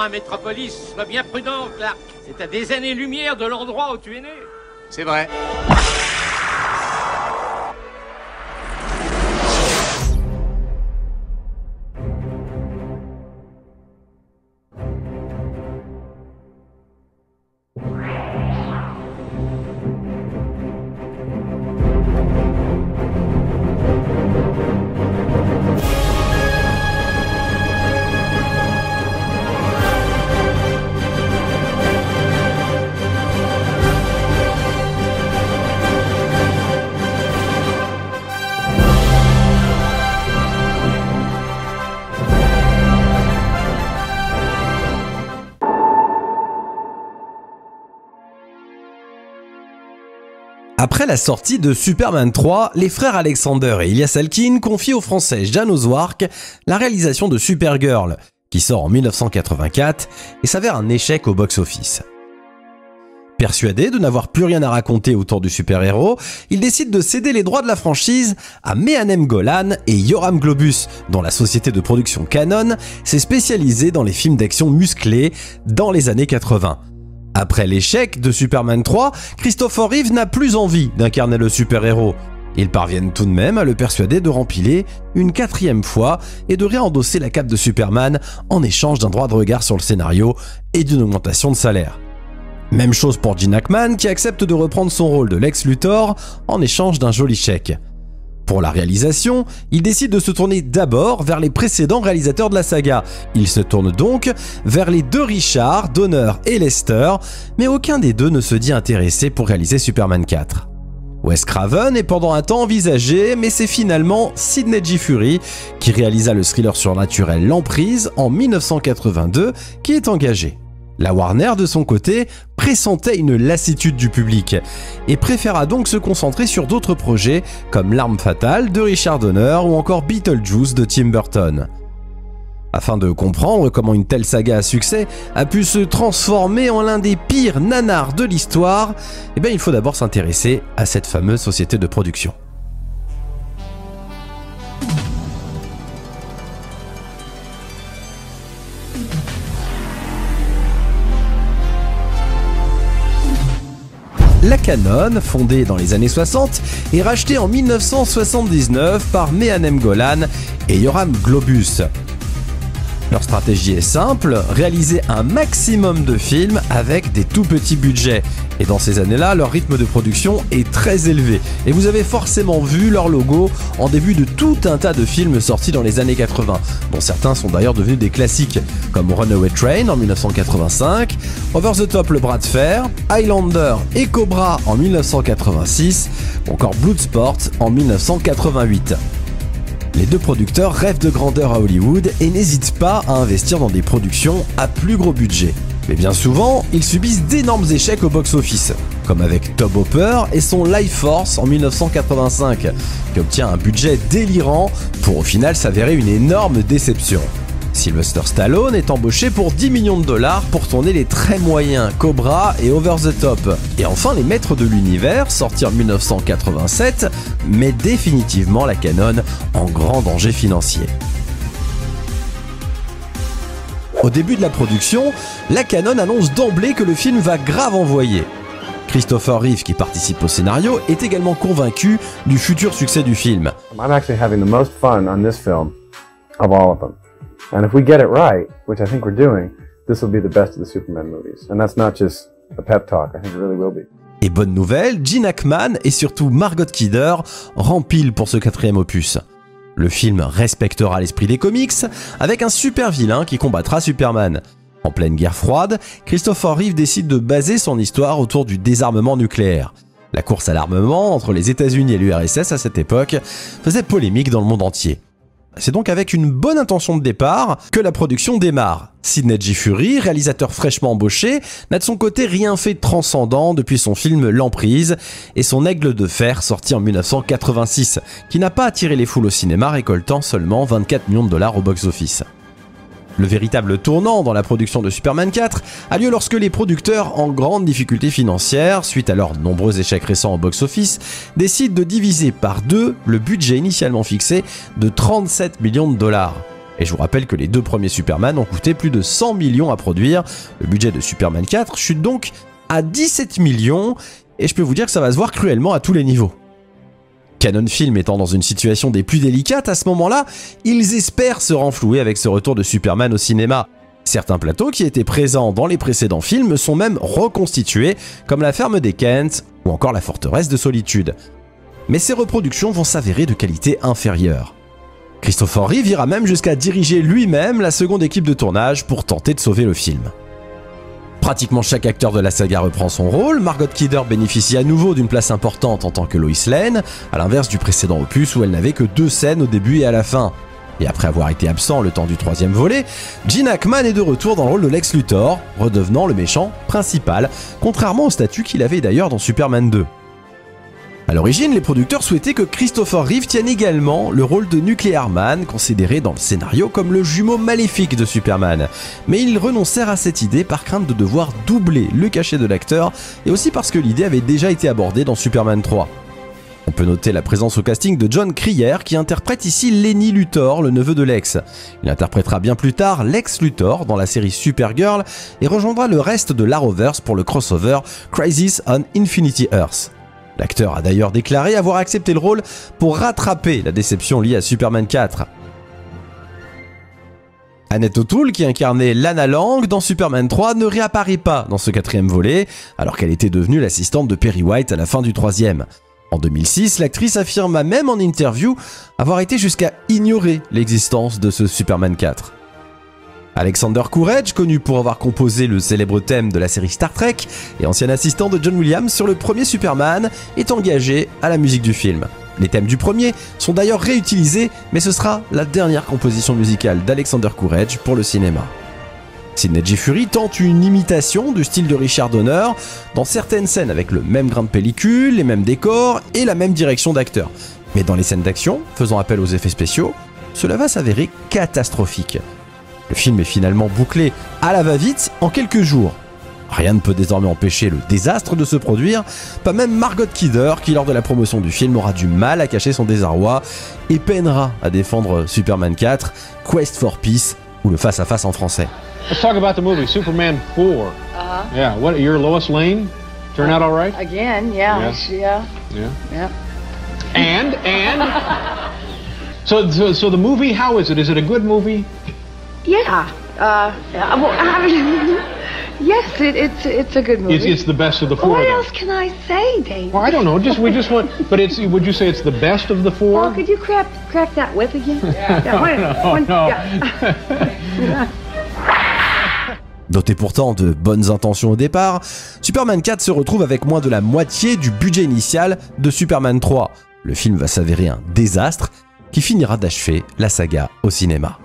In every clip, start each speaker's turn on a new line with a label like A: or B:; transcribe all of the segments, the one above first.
A: à Metropolis. Sois bien prudent, Clark. C'est à des années-lumière de l'endroit où tu es né.
B: C'est vrai.
C: Après la sortie de Superman 3, les frères Alexander et Ilya Salkind confient au français Janos Wark la réalisation de Supergirl, qui sort en 1984 et s'avère un échec au box-office. Persuadés de n'avoir plus rien à raconter autour du super-héros, ils décident de céder les droits de la franchise à Menahem Golan et Yoram Globus, dont la société de production Canon s'est spécialisée dans les films d'action musclés dans les années 80. Après l'échec de Superman 3, Christopher Reeve n'a plus envie d'incarner le super-héros. Ils parviennent tout de même à le persuader de rempiler une 4e fois et de réendosser la cape de Superman en échange d'un droit de regard sur le scénario et d'une augmentation de salaire. Même chose pour Gene Hackman qui accepte de reprendre son rôle de Lex Luthor en échange d'un joli chèque. Pour la réalisation, il décide de se tourner d'abord vers les précédents réalisateurs de la saga. Il se tourne donc vers les deux Richard, Donner et Lester, mais aucun des deux ne se dit intéressé pour réaliser Superman 4. Wes Craven est pendant un temps envisagé, mais c'est finalement Sidney G. Furie, qui réalisa le thriller surnaturel L'Emprise en 1982, qui est engagé. La Warner, de son côté, pressentait une lassitude du public et préféra donc se concentrer sur d'autres projets comme L'Arme Fatale de Richard Donner ou encore Beetlejuice de Tim Burton. Afin de comprendre comment une telle saga à succès a pu se transformer en l'un des pires nanars de l'histoire, il faut d'abord s'intéresser à cette fameuse société de production. La Canon, fondée dans les années 60, est rachetée en 1979 par Menahem Golan et Yoram Globus. Leur stratégie est simple, réaliser un maximum de films avec des tout petits budgets. Et dans ces années-là, leur rythme de production est très élevé. Et vous avez forcément vu leur logo en début de tout un tas de films sortis dans les années 80, dont certains sont d'ailleurs devenus des classiques, comme Runaway Train en 1985, Over the Top le bras de fer, Highlander et Cobra en 1986, ou encore Bloodsport en 1988. Les deux producteurs rêvent de grandeur à Hollywood et n'hésitent pas à investir dans des productions à plus gros budget. Mais bien souvent, ils subissent d'énormes échecs au box-office, comme avec Tobe Hooper et son Life Force en 1985, qui obtient un budget délirant pour au final s'avérer une énorme déception. Sylvester Stallone est embauché pour 10 millions de dollars pour tourner les très moyens Cobra et Over the Top. Et enfin, Les Maîtres de l'Univers, sorti en 1987, met définitivement la Canon en grand danger financier. Au début de la production, la Canon annonce d'emblée que le film va grave envoyer. Christopher Reeve, qui participe au scénario, est également convaincu du futur succès du film.
D: I'm actually having the most fun on this film of all of them. And if we get it right, which I think we're doing, this will be the best of the Superman movies. And that's not just a pep talk, I think it really will be.
C: Et bonne nouvelle, Gene Hackman et surtout Margot Kidder rempilent pour ce 4e opus. Le film respectera l'esprit des comics avec un super vilain qui combattra Superman. En pleine guerre froide, Christopher Reeve décide de baser son histoire autour du désarmement nucléaire. La course à l'armement entre les États-Unis et l'URSS à cette époque faisait polémique dans le monde entier. C'est donc avec une bonne intention de départ que la production démarre. Sidney G. Furie, réalisateur fraîchement embauché, n'a de son côté rien fait de transcendant depuis son film L'Emprise et son Aigle de fer sorti en 1986, qui n'a pas attiré les foules au cinéma, récoltant seulement 24 millions de dollars au box-office. Le véritable tournant dans la production de Superman 4 a lieu lorsque les producteurs, en grande difficulté financière, suite à leurs nombreux échecs récents au box-office, décident de diviser par 2 le budget initialement fixé de 37 millions de dollars. Et je vous rappelle que les 2 premiers Superman ont coûté plus de 100 millions à produire. Le budget de Superman 4 chute donc à 17 millions, et je peux vous dire que ça va se voir cruellement à tous les niveaux. Canon Film étant dans une situation des plus délicates à ce moment-là, ils espèrent se renflouer avec ce retour de Superman au cinéma. Certains plateaux qui étaient présents dans les précédents films sont même reconstitués, comme la ferme des Kent ou encore la forteresse de Solitude. Mais ces reproductions vont s'avérer de qualité inférieure. Christopher Reeve ira même jusqu'à diriger lui-même la seconde équipe de tournage pour tenter de sauver le film. Pratiquement chaque acteur de la saga reprend son rôle. Margot Kidder bénéficie à nouveau d'une place importante en tant que Lois Lane, à l'inverse du précédent opus où elle n'avait que 2 scènes au début et à la fin. Et après avoir été absent le temps du 3e volet, Gene Hackman est de retour dans le rôle de Lex Luthor, redevenant le méchant principal, contrairement au statut qu'il avait d'ailleurs dans Superman 2. A l'origine, les producteurs souhaitaient que Christopher Reeve tienne également le rôle de Nuclear Man, considéré dans le scénario comme le jumeau maléfique de Superman. Mais ils renoncèrent à cette idée par crainte de devoir doubler le cachet de l'acteur, et aussi parce que l'idée avait déjà été abordée dans Superman 3. On peut noter la présence au casting de John Cryer qui interprète ici Lenny Luthor, le neveu de Lex. Il interprétera bien plus tard Lex Luthor dans la série Supergirl et rejoindra le reste de l'Arrowverse pour le crossover Crisis on Infinity Earth. L'acteur a d'ailleurs déclaré avoir accepté le rôle pour rattraper la déception liée à Superman 4. Annette O'Toole, qui incarnait Lana Lang dans Superman 3, ne réapparaît pas dans ce 4e volet, alors qu'elle était devenue l'assistante de Perry White à la fin du 3e. En 2006, l'actrice affirma même en interview avoir été jusqu'à ignorer l'existence de ce Superman 4. Alexander Courage, connu pour avoir composé le célèbre thème de la série Star Trek et ancien assistant de John Williams sur le premier Superman, est engagé à la musique du film. Les thèmes du premier sont d'ailleurs réutilisés, mais ce sera la dernière composition musicale d'Alexander Courage pour le cinéma. Sidney J. Furie tente une imitation du style de Richard Donner dans certaines scènes avec le même grain de pellicule, les mêmes décors et la même direction d'acteur. Mais dans les scènes d'action, faisant appel aux effets spéciaux, cela va s'avérer catastrophique. Le film est finalement bouclé à la va-vite en quelques jours. Rien ne peut désormais empêcher le désastre de se produire, pas même Margot Kidder qui lors de la promotion du film aura du mal à cacher son désarroi et peinera à défendre Superman 4, Quest for Peace ou le face-à-face en français.
B: Let's talk about the movie Superman 4. Yeah, what your Lois Lane? Turn out all right?
E: Again, yeah.
B: And so the movie, how is it? Is it a good movie?
E: Yeah. Yes, it's a good movie.
B: It's the best of the 4.
E: What else can I say, Dave?
B: Well, I don't know. We just want. But would you say it's the best of the 4?
E: Oh, could you crack that whip again? Yeah.
C: Doté pourtant de bonnes intentions au départ, Superman 4 se retrouve avec moins de la moitié du budget initial de Superman 3. Le film va s'avérer un désastre qui finira d'achever la saga au cinéma.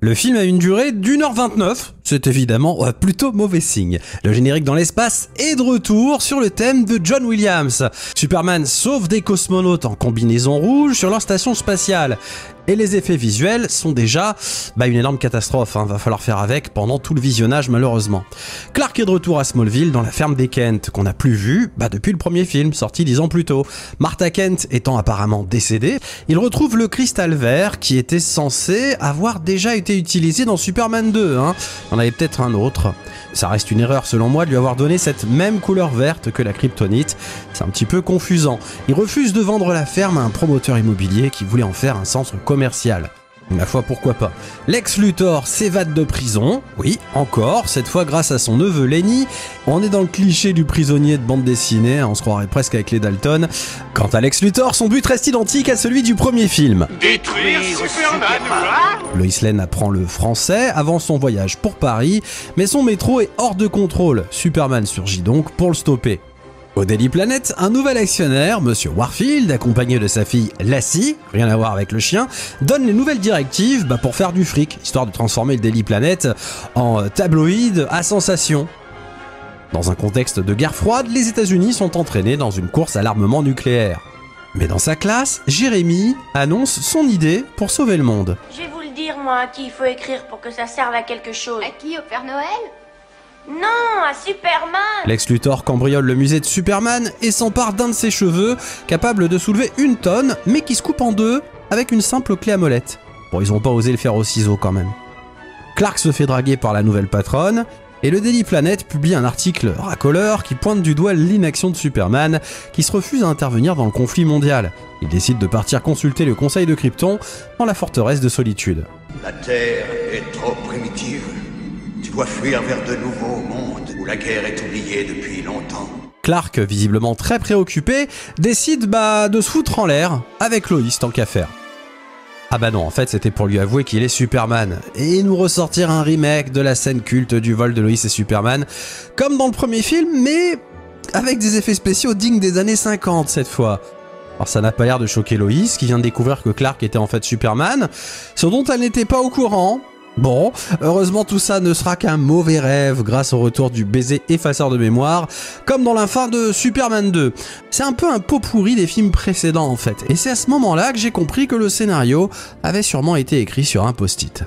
C: Le film a une durée d'1h29, c'est évidemment plutôt mauvais signe. Le générique dans l'espace est de retour sur le thème de John Williams. Superman sauve des cosmonautes en combinaison rouge sur leur station spatiale. Et les effets visuels sont déjà une énorme catastrophe, va falloir faire avec pendant tout le visionnage malheureusement. Clark est de retour à Smallville dans la ferme des Kent, qu'on n'a plus vu depuis le premier film, sorti 10 ans plus tôt. Martha Kent étant apparemment décédée, il retrouve le cristal vert qui était censé avoir déjà été utilisé dans Superman 2. Il y en avait peut-être un autre. Ça reste une erreur selon moi de lui avoir donné cette même couleur verte que la kryptonite. C'est un petit peu confusant. Il refuse de vendre la ferme à un promoteur immobilier qui voulait en faire un centre commercial. Ma foi, pourquoi pas. Lex Luthor s'évade de prison, oui, encore, cette fois grâce à son neveu Lenny. On est dans le cliché du prisonnier de bande dessinée, on se croirait presque avec les Dalton. Quant à Lex Luthor, son but reste identique à celui du premier film.
A: Détruire Superman.
C: Lois Lane apprend le français avant son voyage pour Paris, mais son métro est hors de contrôle. Superman surgit donc pour le stopper. Au Daily Planet, un nouvel actionnaire, Monsieur Warfield, accompagné de sa fille Lassie, rien à voir avec le chien, donne les nouvelles directives pour faire du fric, histoire de transformer le Daily Planet en tabloïd à sensation. Dans un contexte de guerre froide, les États-Unis sont entraînés dans une course à l'armement nucléaire. Mais dans sa classe, Jérémy annonce son idée pour sauver le monde.
F: Je vais vous le dire, moi, à qui il faut écrire pour que ça serve à quelque chose.
G: À qui? Au Père Noël?
F: Non, un Superman.
C: Lex Luthor cambriole le musée de Superman et s'empare d'un de ses cheveux, capable de soulever 1 tonne, mais qui se coupe en 2 avec une simple clé à molette. Bon, ils ont pas osé le faire au ciseau quand même. Clark se fait draguer par la nouvelle patronne, et le Daily Planet publie un article racoleur qui pointe du doigt l'inaction de Superman, qui se refuse à intervenir dans le conflit mondial. Il décide de partir consulter le conseil de Krypton dans la forteresse de solitude.
G: La Terre est trop primitive. Tu dois fuir vers de nouveaux mondes où la guerre est oubliée depuis longtemps.
C: Clark, visiblement très préoccupé, décide de se foutre en l'air avec Lois tant qu'à faire. Ah bah non, en fait c'était pour lui avouer qu'il est Superman, et nous ressortir un remake de la scène culte du vol de Lois et Superman, comme dans le premier film, mais avec des effets spéciaux dignes des années 50 cette fois. Alors ça n'a pas l'air de choquer Lois, qui vient de découvrir que Clark était en fait Superman, ce dont elle n'était pas au courant. Bon, heureusement tout ça ne sera qu'un mauvais rêve grâce au retour du baiser effaceur de mémoire, comme dans la fin de Superman 2. C'est un peu un pot pourri des films précédents en fait, et c'est à ce moment-là que j'ai compris que le scénario avait sûrement été écrit sur un post-it.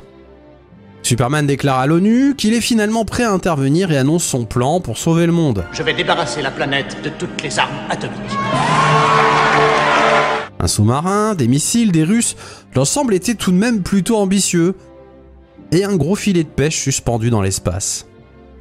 C: Superman déclare à l'ONU qu'il est finalement prêt à intervenir et annonce son plan pour sauver le monde.
H: Je vais débarrasser la planète de toutes les armes atomiques.
C: Un sous-marin, des missiles, des Russes, l'ensemble était tout de même plutôt ambitieux. Et un gros filet de pêche suspendu dans l'espace.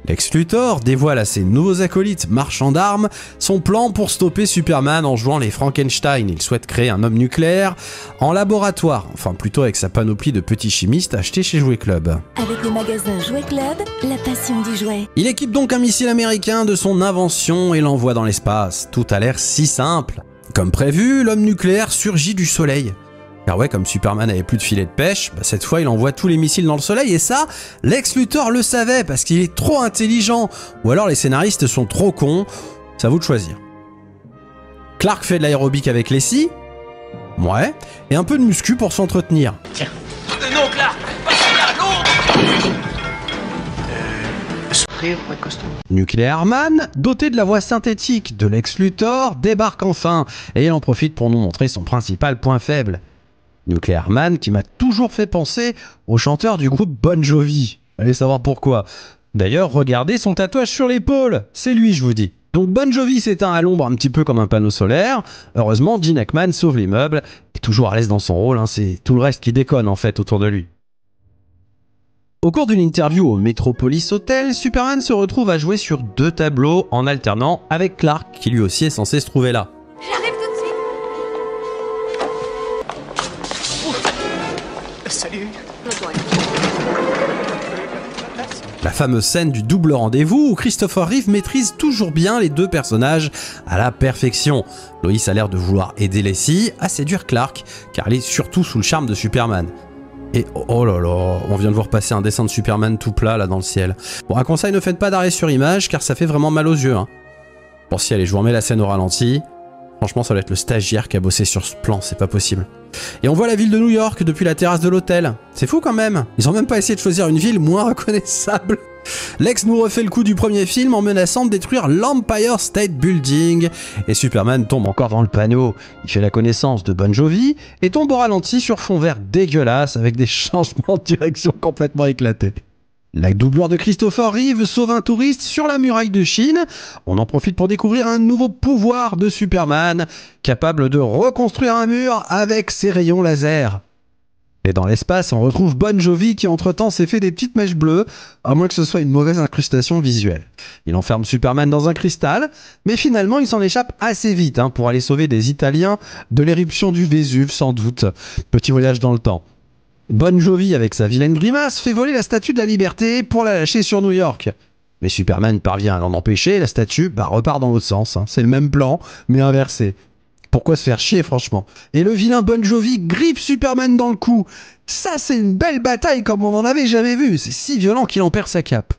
C: Lex Luthor dévoile à ses nouveaux acolytes marchands d'armes son plan pour stopper Superman en jouant les Frankenstein. Il souhaite créer un homme nucléaire en laboratoire, enfin plutôt avec sa panoplie de petits chimistes achetés chez Jouet Club.
I: Avec le magasin Jouet Club, la passion du jouet.
C: Il équipe donc un missile américain de son invention et l'envoie dans l'espace. Tout a l'air si simple. Comme prévu, l'homme nucléaire surgit du soleil. Car ouais, comme Superman avait plus de filet de pêche, cette fois il envoie tous les missiles dans le soleil, et ça, Lex Luthor le savait parce qu'il est trop intelligent, ou alors les scénaristes sont trop cons, c'est à vous de choisir. Clark fait de l'aérobic avec Leslie, ouais, et un peu de muscu pour s'entretenir.
H: Tiens. Non, Clark, pas là, l'autre. Sourire, pas costaud.
C: Nuclear Man, doté de la voix synthétique de Lex Luthor, débarque enfin, et il en profite pour nous montrer son principal point faible. Nuclear Man qui m'a toujours fait penser au chanteur du groupe Bon Jovi. Allez savoir pourquoi. D'ailleurs, regardez son tatouage sur l'épaule. C'est lui, je vous dis. Donc Bon Jovi s'éteint à l'ombre un petit peu comme un panneau solaire. Heureusement, Gene Hackman sauve l'immeuble. Est toujours à l'aise dans son rôle, hein. C'est tout le reste qui déconne en fait autour de lui. Au cours d'une interview au Metropolis Hotel, Superman se retrouve à jouer sur 2 tableaux en alternant avec Clark, qui lui aussi est censé se trouver là.
F: J'arrive tout de suite.
H: Salut.
C: La fameuse scène du double rendez-vous où Christopher Reeve maîtrise toujours bien les 2 personnages à la perfection. Lois a l'air de vouloir aider Leslie à séduire Clark, car elle est surtout sous le charme de Superman. Et oh là là, on vient de voir passer un dessin de Superman tout plat là dans le ciel. Bon, un conseil, ne faites pas d'arrêt sur image car ça fait vraiment mal aux yeux. Hein. Bon si, allez, je vous remets la scène au ralenti. Franchement, ça doit être le stagiaire qui a bossé sur ce plan, c'est pas possible. Et on voit la ville de New York depuis la terrasse de l'hôtel. C'est fou quand même. Ils ont même pas essayé de choisir une ville moins reconnaissable. Lex nous refait le coup du premier film en menaçant de détruire l'Empire State Building. Et Superman tombe encore dans le panneau. Il fait la connaissance de Bon Jovi et tombe au ralenti sur fond vert dégueulasse avec des changements de direction complètement éclatés. La doublure de Christopher Reeve sauve un touriste sur la muraille de Chine. On en profite pour découvrir un nouveau pouvoir de Superman, capable de reconstruire un mur avec ses rayons laser. Et dans l'espace, on retrouve Bon Jovi qui entre-temps s'est fait des petites mèches bleues, à moins que ce soit une mauvaise incrustation visuelle. Il enferme Superman dans un cristal, mais finalement il s'en échappe assez vite pour aller sauver des Italiens de l'éruption du Vésuve sans doute. Petit voyage dans le temps. Bon Jovi, avec sa vilaine grimace, fait voler la statue de la liberté pour la lâcher sur New York. Mais Superman parvient à l'en empêcher, la statue repart dans l'autre sens. C'est le même plan, mais inversé. Pourquoi se faire chier, franchement? Et le vilain Bon Jovi grippe Superman dans le cou. Ça, c'est une belle bataille comme on n'en avait jamais vu. C'est si violent qu'il en perd sa cape.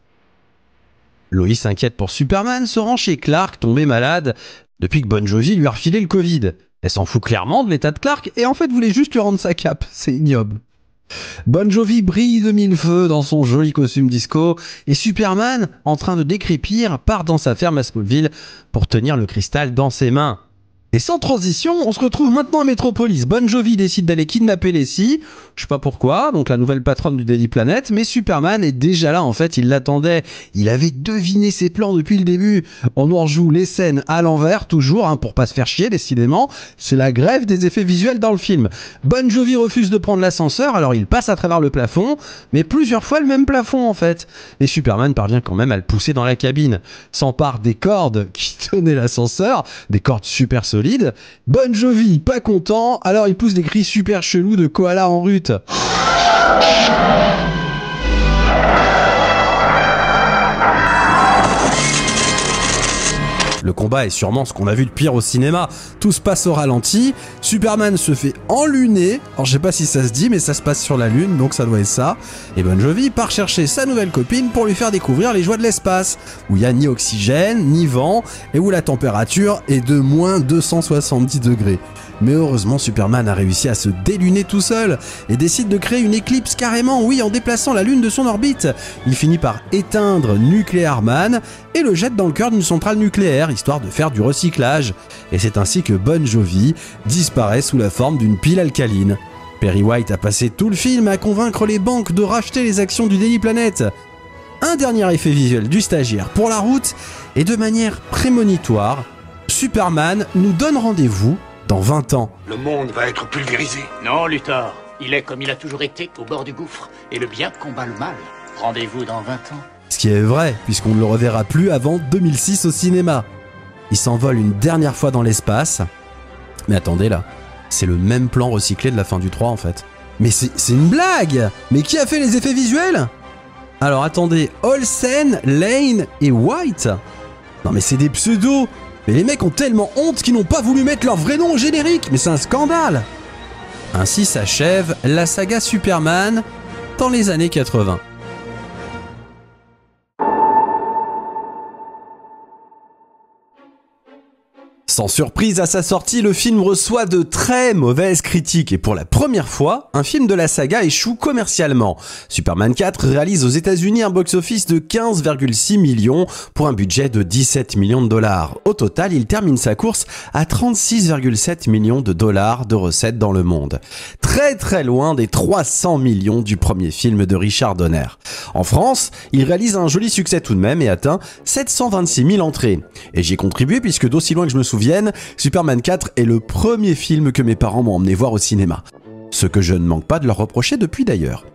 C: Lois s'inquiète pour Superman, se rend chez Clark, tombé malade, depuis que Bon Jovi lui a refilé le Covid. Elle s'en fout clairement de l'état de Clark, et en fait voulait juste lui rendre sa cape. C'est ignoble. Bon Jovi brille de mille feux dans son joli costume disco, et Superman, en train de décrépir, part dans sa ferme à Smallville pour tenir le cristal dans ses mains. Et sans transition, on se retrouve maintenant à Metropolis. Bon Jovi décide d'aller kidnapper Leslie, je sais pas pourquoi, donc la nouvelle patronne du Daily Planet, mais Superman est déjà là en fait, il l'attendait, il avait deviné ses plans depuis le début. On nous rejoue les scènes à l'envers, toujours, hein, pour pas se faire chier décidément, c'est la grève des effets visuels dans le film. Bon Jovi refuse de prendre l'ascenseur, alors il passe à travers le plafond, mais plusieurs fois le même plafond en fait. Et Superman parvient quand même à le pousser dans la cabine, s'empare des cordes qui tenaient l'ascenseur, des cordes super solides. Bon Jovi, pas content, alors il pousse des cris super chelous de koala en rut. Le combat est sûrement ce qu'on a vu de pire au cinéma. Tout se passe au ralenti, Superman se fait enluner, alors je sais pas si ça se dit mais ça se passe sur la lune donc ça doit être ça, et Bon Jovi part chercher sa nouvelle copine pour lui faire découvrir les joies de l'espace, où il n'y a ni oxygène, ni vent, et où la température est de moins 270 degrés. Mais heureusement, Superman a réussi à se déluner tout seul et décide de créer une éclipse carrément, oui, en déplaçant la Lune de son orbite. Il finit par éteindre Nuclear Man et le jette dans le cœur d'une centrale nucléaire, histoire de faire du recyclage. Et c'est ainsi que Bon Jovi disparaît sous la forme d'une pile alcaline. Perry White a passé tout le film à convaincre les banques de racheter les actions du Daily Planet. Un dernier effet visuel du stagiaire pour la route, et de manière prémonitoire, Superman nous donne rendez-vous dans 20 ans.
G: Le monde va être pulvérisé.
H: Non, Luthor. Il est comme il a toujours été, au bord du gouffre. Et le bien combat le mal. Rendez-vous dans 20 ans.
C: Ce qui est vrai, puisqu'on ne le reverra plus avant 2006 au cinéma. Il s'envole une dernière fois dans l'espace. Mais attendez là, c'est le même plan recyclé de la fin du 3 en fait. Mais c'est une blague! Mais qui a fait les effets visuels? Alors attendez, Olsen, Lane et White? Non mais c'est des pseudos! Mais les mecs ont tellement honte qu'ils n'ont pas voulu mettre leur vrai nom au générique, mais c'est un scandale! Ainsi s'achève la saga Superman dans les années 80. Sans surprise, à sa sortie, le film reçoit de très mauvaises critiques et pour la première fois, un film de la saga échoue commercialement. Superman 4 réalise aux États-Unis un box-office de 15,6 millions pour un budget de 17 millions de dollars. Au total, il termine sa course à 36,7 millions de dollars de recettes dans le monde. Très loin des 300 millions du premier film de Richard Donner. En France, il réalise un joli succès tout de même et atteint 726 000 entrées. Et j'y ai contribué puisque d'aussi loin que je me souviens, Superman 4 est le premier film que mes parents m'ont emmené voir au cinéma. Ce que je ne manque pas de leur reprocher depuis d'ailleurs.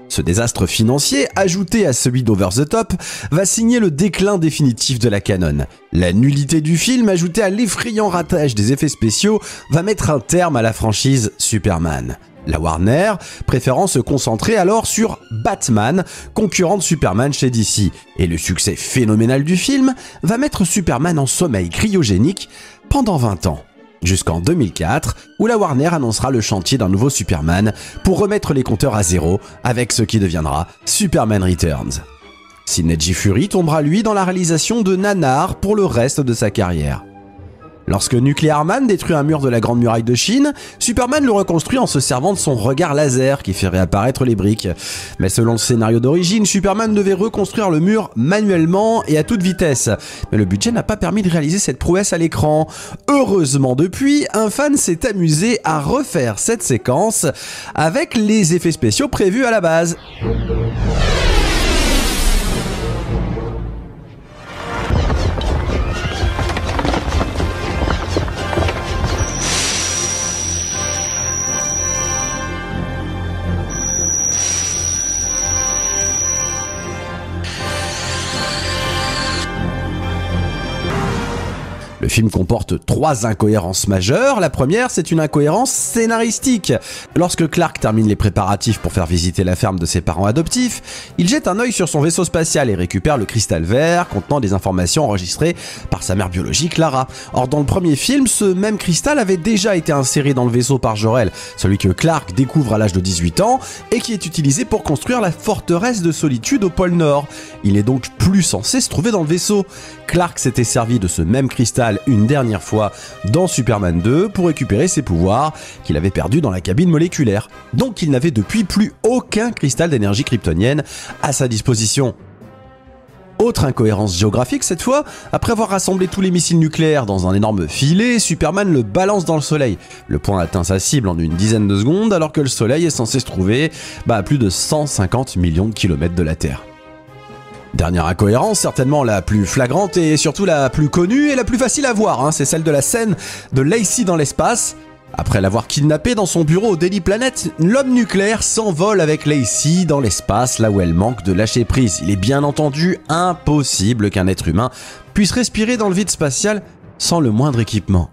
C: Ce désastre financier, ajouté à celui d'Over the Top, va signer le déclin définitif de la canon. La nullité du film, ajoutée à l'effrayant ratage des effets spéciaux, va mettre un terme à la franchise Superman. La Warner préférant se concentrer alors sur Batman, concurrent de Superman chez DC. Et le succès phénoménal du film va mettre Superman en sommeil cryogénique pendant 20 ans. Jusqu'en 2004, où la Warner annoncera le chantier d'un nouveau Superman pour remettre les compteurs à zéro avec ce qui deviendra Superman Returns. Sidney J. Furie tombera lui dans la réalisation de nanars pour le reste de sa carrière. Lorsque Nuclear Man détruit un mur de la Grande Muraille de Chine, Superman le reconstruit en se servant de son regard laser qui fait réapparaître les briques. Mais selon le scénario d'origine, Superman devait reconstruire le mur manuellement et à toute vitesse. Mais le budget n'a pas permis de réaliser cette prouesse à l'écran. Heureusement depuis, un fan s'est amusé à refaire cette séquence avec les effets spéciaux prévus à la base. Le film comporte 3 incohérences majeures. La première, c'est une incohérence scénaristique. Lorsque Clark termine les préparatifs pour faire visiter la ferme de ses parents adoptifs, il jette un œil sur son vaisseau spatial et récupère le cristal vert contenant des informations enregistrées par sa mère biologique Lara. Or, dans le premier film, ce même cristal avait déjà été inséré dans le vaisseau par Jor-El, celui que Clark découvre à l'âge de 18 ans et qui est utilisé pour construire la forteresse de solitude au pôle Nord. Il n'est donc plus censé se trouver dans le vaisseau. Clark s'était servi de ce même cristal une dernière fois dans Superman 2 pour récupérer ses pouvoirs qu'il avait perdus dans la cabine moléculaire. Donc il n'avait depuis plus aucun cristal d'énergie kryptonienne à sa disposition. Autre incohérence géographique cette fois, après avoir rassemblé tous les missiles nucléaires dans un énorme filet, Superman le balance dans le soleil. Le point atteint sa cible en une dizaine de secondes alors que le soleil est censé se trouver à plus de 150 millions de kilomètres de la Terre. Dernière incohérence, certainement la plus flagrante et surtout la plus connue et la plus facile à voir, c'est celle de la scène de Lacey dans l'espace. Après l'avoir kidnappé dans son bureau au Daily Planet, l'homme nucléaire s'envole avec Lacey dans l'espace, là où elle manque de lâcher prise. Il est bien entendu impossible qu'un être humain puisse respirer dans le vide spatial sans le moindre équipement.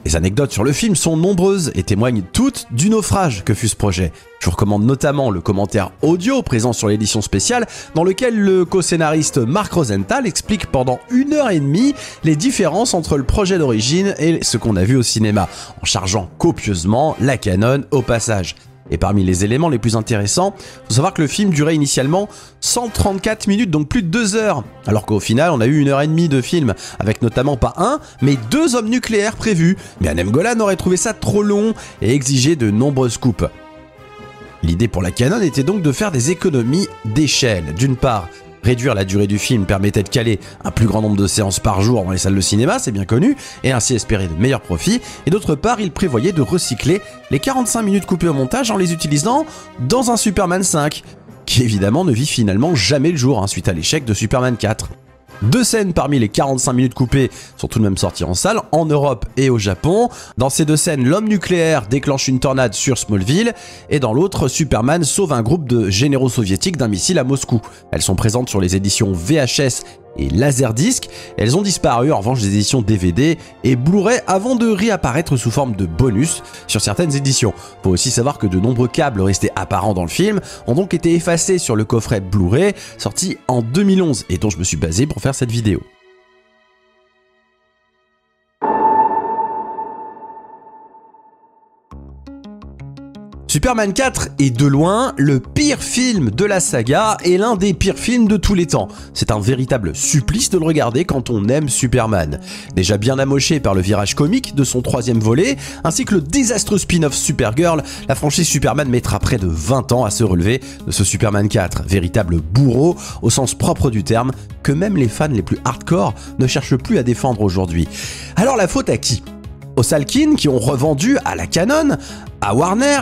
C: Les anecdotes sur le film sont nombreuses et témoignent toutes du naufrage que fut ce projet. Je vous recommande notamment le commentaire audio présent sur l'édition spéciale dans lequel le co-scénariste Mark Rosenthal explique pendant 1h30 les différences entre le projet d'origine et ce qu'on a vu au cinéma, en chargeant copieusement la Canon au passage. Et parmi les éléments les plus intéressants, faut savoir que le film durait initialement 134 minutes, donc plus de 2 heures. Alors qu'au final, on a eu 1h30 de film, avec notamment pas un, mais 2 hommes nucléaires prévus. Mais Hanem Golan aurait trouvé ça trop long et exigé de nombreuses coupes. L'idée pour la Canon était donc de faire des économies d'échelle. D'une part, réduire la durée du film permettait de caler un plus grand nombre de séances par jour dans les salles de cinéma, c'est bien connu, et ainsi espérer de meilleurs profits. Et d'autre part, il prévoyait de recycler les 45 minutes coupées au montage en les utilisant dans un Superman 5, qui évidemment ne vit finalement jamais le jour suite à l'échec de Superman 4. 2 scènes parmi les 45 minutes coupées sont tout de même sorties en salle, en Europe et au Japon. Dans ces 2 scènes, l'homme nucléaire déclenche une tornade sur Smallville, et dans l'autre, Superman sauve un groupe de généraux soviétiques d'un missile à Moscou. Elles sont présentes sur les éditions VHS et Laserdisc. Elles ont disparu en revanche des éditions DVD et Blu-ray avant de réapparaître sous forme de bonus sur certaines éditions. Faut aussi savoir que de nombreux câbles restés apparents dans le film ont donc été effacés sur le coffret Blu-ray sorti en 2011 et dont je me suis basé pour faire cette vidéo. Superman 4 est de loin le pire film de la saga et l'un des pires films de tous les temps. C'est un véritable supplice de le regarder quand on aime Superman. Déjà bien amoché par le virage comique de son 3e volet, ainsi que le désastreux spin-off Supergirl, la franchise Superman mettra près de 20 ans à se relever de ce Superman 4, véritable bourreau au sens propre du terme, que même les fans les plus hardcore ne cherchent plus à défendre aujourd'hui. Alors la faute à qui ? Aux Salkind qui ont revendu à la Canon, à Warner,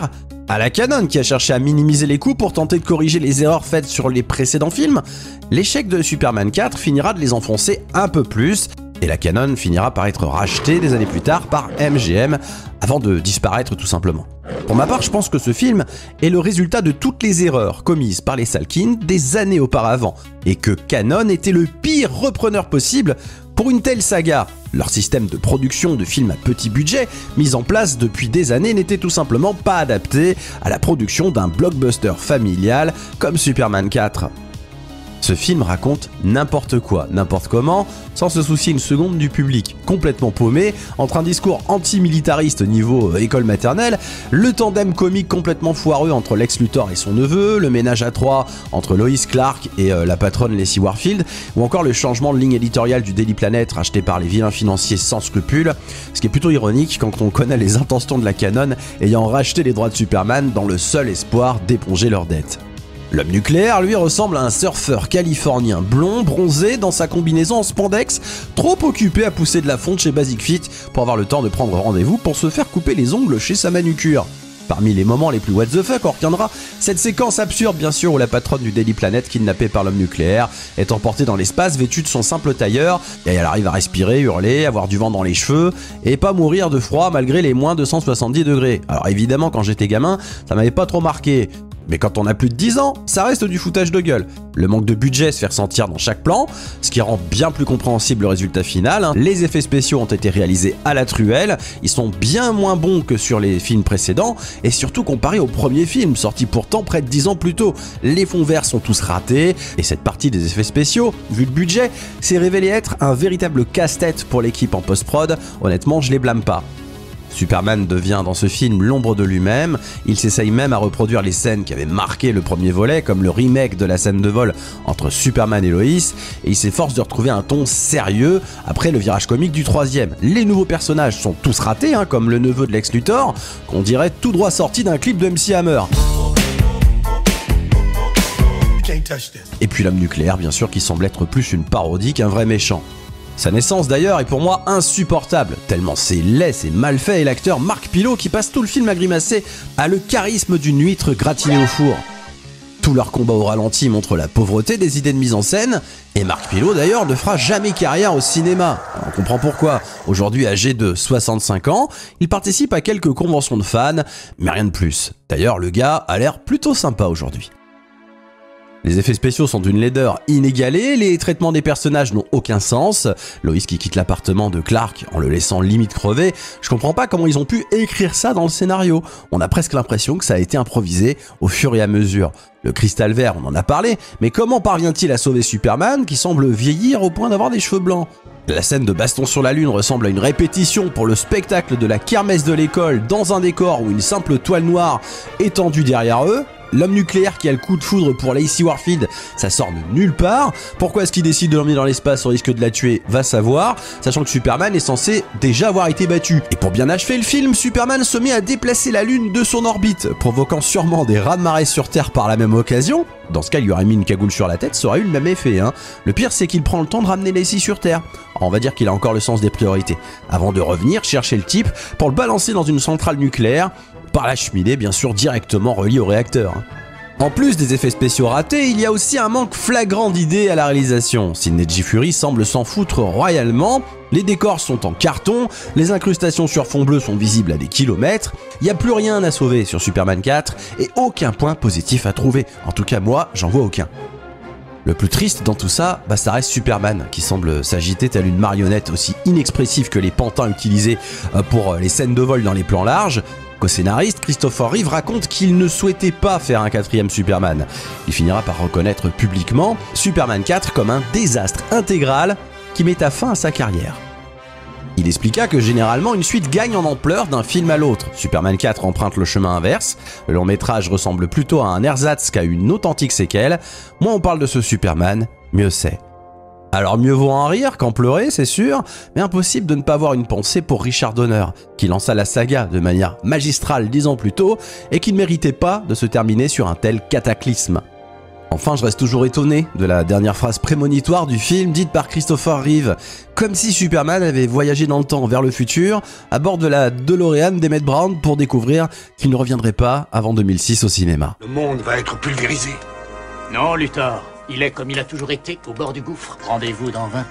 C: à la Canon qui a cherché à minimiser les coûts pour tenter de corriger les erreurs faites sur les précédents films. L'échec de Superman 4 finira de les enfoncer un peu plus et la Canon finira par être rachetée des années plus tard par MGM avant de disparaître tout simplement. Pour ma part, je pense que ce film est le résultat de toutes les erreurs commises par les Salkind des années auparavant et que Canon était le pire repreneur possible pour une telle saga. Leur système de production de films à petit budget, mis en place depuis des années, n'était tout simplement pas adapté à la production d'un blockbuster familial comme Superman 4. Ce film raconte n'importe quoi, n'importe comment, sans se soucier une seconde du public, complètement paumé, entre un discours anti-militariste niveau école maternelle, le tandem comique complètement foireux entre Lex Luthor et son neveu, le ménage à 3 entre Lois Clark et la patronne Lacey Warfield, ou encore le changement de ligne éditoriale du Daily Planet racheté par les vilains financiers sans scrupules, ce qui est plutôt ironique quand on connaît les intentions de la Canon ayant racheté les droits de Superman dans le seul espoir d'éponger leurs dettes. L'homme nucléaire, lui, ressemble à un surfeur californien blond, bronzé, dans sa combinaison en spandex, trop occupé à pousser de la fonte chez Basic Fit pour avoir le temps de prendre rendez-vous pour se faire couper les ongles chez sa manucure. Parmi les moments les plus what the fuck, on retiendra cette séquence absurde bien sûr où la patronne du Daily Planet, kidnappée par l'homme nucléaire, est emportée dans l'espace vêtue de son simple tailleur, et elle arrive à respirer, hurler, avoir du vent dans les cheveux, et pas mourir de froid malgré les moins 270 degrés. Alors évidemment quand j'étais gamin, ça m'avait pas trop marqué. Mais quand on a plus de 10 ans, ça reste du foutage de gueule. Le manque de budget se fait ressentir dans chaque plan, ce qui rend bien plus compréhensible le résultat final. Les effets spéciaux ont été réalisés à la truelle, ils sont bien moins bons que sur les films précédents, et surtout comparé au premier film, sorti pourtant près de 10 ans plus tôt. Les fonds verts sont tous ratés, et cette partie des effets spéciaux, vu le budget, s'est révélé être un véritable casse-tête pour l'équipe en post-prod. Honnêtement, je les blâme pas. Superman devient dans ce film l'ombre de lui-même, il s'essaye même à reproduire les scènes qui avaient marqué le premier volet, comme le remake de la scène de vol entre Superman et Lois, et il s'efforce de retrouver un ton sérieux après le virage comique du troisième. Les nouveaux personnages sont tous ratés, comme le neveu de Lex Luthor, qu'on dirait tout droit sorti d'un clip de MC Hammer. Et puis l'homme nucléaire, bien sûr, qui semble être plus une parodie qu'un vrai méchant. Sa naissance d'ailleurs est pour moi insupportable, tellement c'est laid, c'est mal fait, et l'acteur Marc Pilot, qui passe tout le film à grimacer, a le charisme d'une huître gratinée au four. Tout leur combat au ralenti montre la pauvreté des idées de mise en scène, et Marc Pilot d'ailleurs ne fera jamais carrière au cinéma. On comprend pourquoi. Aujourd'hui âgé de 65 ans, il participe à quelques conventions de fans, mais rien de plus. D'ailleurs le gars a l'air plutôt sympa aujourd'hui. Les effets spéciaux sont d'une laideur inégalée, les traitements des personnages n'ont aucun sens. Loïs qui quitte l'appartement de Clark en le laissant limite crever, je comprends pas comment ils ont pu écrire ça dans le scénario. On a presque l'impression que ça a été improvisé au fur et à mesure. Le cristal vert, on en a parlé, mais comment parvient-il à sauver Superman qui semble vieillir au point d'avoir des cheveux blancs ? La scène de baston sur la lune ressemble à une répétition pour le spectacle de la kermesse de l'école dans un décor où une simple toile noire est tendue derrière eux. L'homme nucléaire qui a le coup de foudre pour Lacey Warfield, ça sort de nulle part. Pourquoi est-ce qu'il décide de l'emmener dans l'espace au risque de la tuer, va savoir, sachant que Superman est censé déjà avoir été battu. Et pour bien achever le film, Superman se met à déplacer la Lune de son orbite, provoquant sûrement des raz-de-marée sur Terre par la même occasion. Dans ce cas, il lui aurait mis une cagoule sur la tête, ça aurait eu le même effet. Le pire, c'est qu'il prend le temps de ramener Lacey sur Terre. Alors, on va dire qu'il a encore le sens des priorités, avant de revenir chercher le type pour le balancer dans une centrale nucléaire, par la cheminée bien sûr directement reliée au réacteur. En plus des effets spéciaux ratés, il y a aussi un manque flagrant d'idées à la réalisation. Sidney J. Furie semble s'en foutre royalement, les décors sont en carton, les incrustations sur fond bleu sont visibles à des kilomètres, il n'y a plus rien à sauver sur Superman 4 et aucun point positif à trouver. En tout cas moi, j'en vois aucun. Le plus triste dans tout ça, ça reste Superman, qui semble s'agiter telle une marionnette aussi inexpressive que les pantins utilisés pour les scènes de vol dans les plans larges. Co-scénariste, Christopher Reeve raconte qu'il ne souhaitait pas faire un 4e Superman. Il finira par reconnaître publiquement Superman 4 comme un désastre intégral qui metta fin à sa carrière. Il expliqua que généralement une suite gagne en ampleur d'un film à l'autre. Superman 4 emprunte le chemin inverse, le long métrage ressemble plutôt à un ersatz qu'à une authentique séquelle. Moins on parle de ce Superman, mieux c'est. Alors mieux vaut en rire qu'en pleurer, c'est sûr, mais impossible de ne pas avoir une pensée pour Richard Donner, qui lança la saga de manière magistrale 10 ans plus tôt et qui ne méritait pas de se terminer sur un tel cataclysme. Enfin, je reste toujours étonné de la dernière phrase prémonitoire du film dite par Christopher Reeve, comme si Superman avait voyagé dans le temps vers le futur à bord de la DeLorean d'Emmett Brown pour découvrir qu'il ne reviendrait pas avant 2006 au cinéma.
G: Le monde va être pulvérisé.
H: Non, Luthor. Il est comme il a toujours été, au bord du gouffre. Rendez-vous dans 20 ans.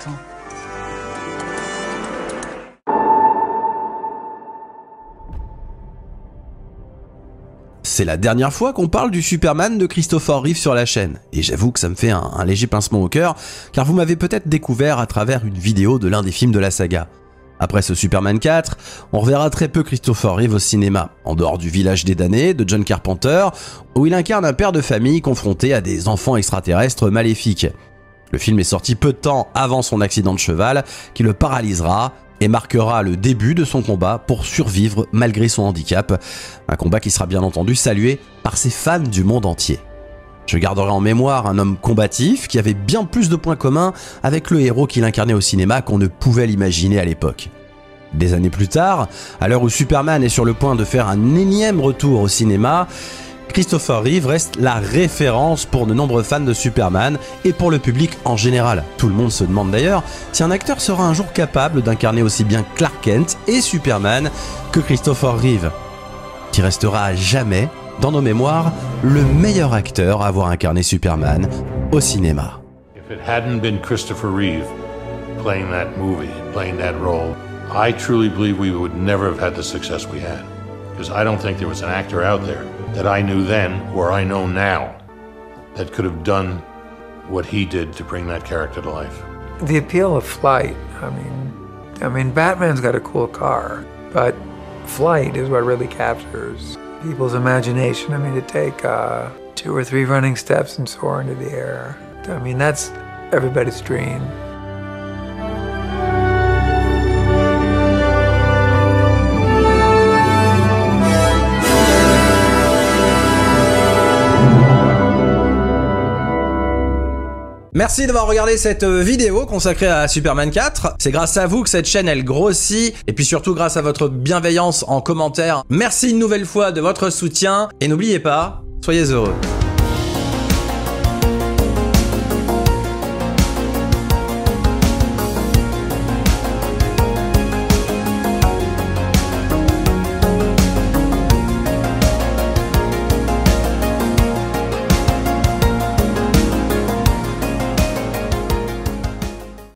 C: C'est la dernière fois qu'on parle du Superman de Christopher Reeve sur la chaîne, et j'avoue que ça me fait un léger pincement au cœur, car vous m'avez peut-être découvert à travers une vidéo de l'un des films de la saga. Après ce Superman 4, on reverra très peu Christopher Reeve au cinéma, en dehors du Village des damnés de John Carpenter, où il incarne un père de famille confronté à des enfants extraterrestres maléfiques. Le film est sorti peu de temps avant son accident de cheval, qui le paralysera et marquera le début de son combat pour survivre malgré son handicap, un combat qui sera bien entendu salué par ses fans du monde entier. Je garderai en mémoire un homme combatif qui avait bien plus de points communs avec le héros qu'il incarnait au cinéma qu'on ne pouvait l'imaginer à l'époque. Des années plus tard, à l'heure où Superman est sur le point de faire un énième retour au cinéma, Christopher Reeve reste la référence pour de nombreux fans de Superman et pour le public en général. Tout le monde se demande d'ailleurs si un acteur sera un jour capable d'incarner aussi bien Clark Kent et Superman que Christopher Reeve, qui restera à jamais dans nos mémoires, le meilleur acteur à avoir incarné Superman au cinéma.
J: If it hadn't been Christopher Reeve playing that movie, playing that role, I truly believe we would never have had the success we had. Because I don't think there was an actor out there that I knew then, or I know now, that could have done what he did to bring that character to life.
K: The appeal of flight, I mean, Batman's got a cool car, but flight is what really captures people's imagination. I mean, to take 2 or 3 running steps and soar into the air. I mean, that's everybody's dream.
C: Merci d'avoir regardé cette vidéo consacrée à Superman 4. C'est grâce à vous que cette chaîne elle grossit et puis surtout grâce à votre bienveillance en commentaire. Merci une nouvelle fois de votre soutien et n'oubliez pas, soyez heureux.